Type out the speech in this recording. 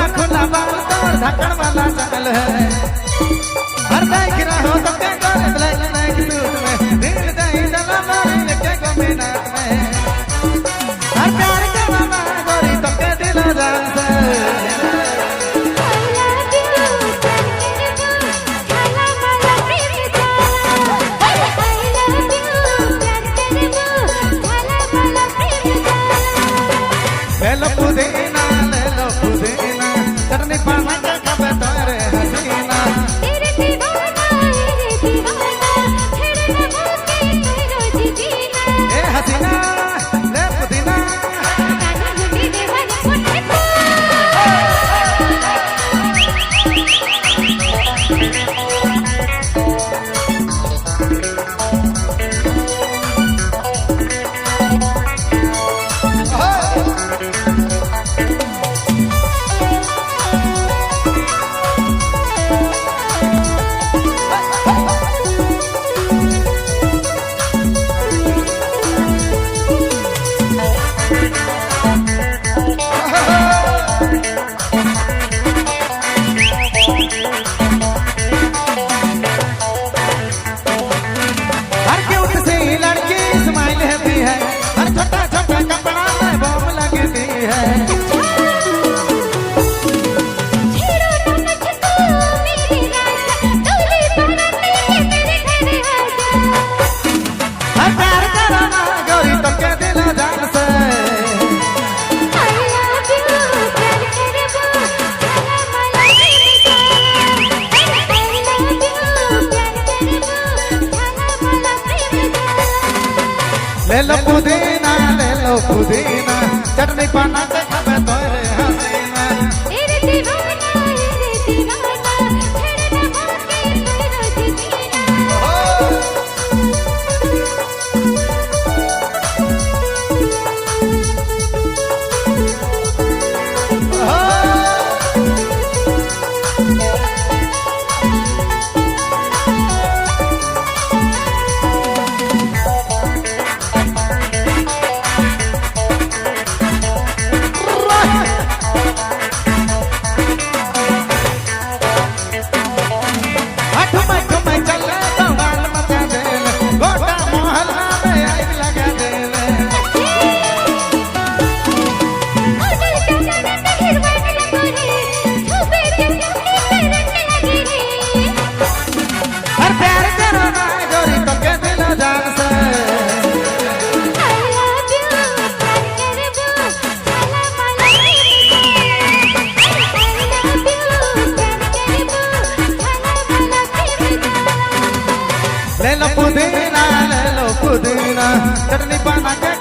खुला खुला बाल तोर धक्कड़ वाला चाल है हर देख रहो तो के गोरे ब्लैक नाइट सूट में दिल दही जला मारे के को मिनट में हर प्यार के मामा गोरी तो के दिल जान से ले लो पुदीना चटनी पाना के कब तोरे हसीना तेरे दीवाना फिर न भूखे रोजी जीना ए हसीना ले पुदीना काना गुटी देवर मुट्ठे ले लो पुदीना चटनी पाना के कब तोरे हसीना तेरे दीवाना फिर न भूखे रोजी जीना ले लो पुदीना चटनी पाना के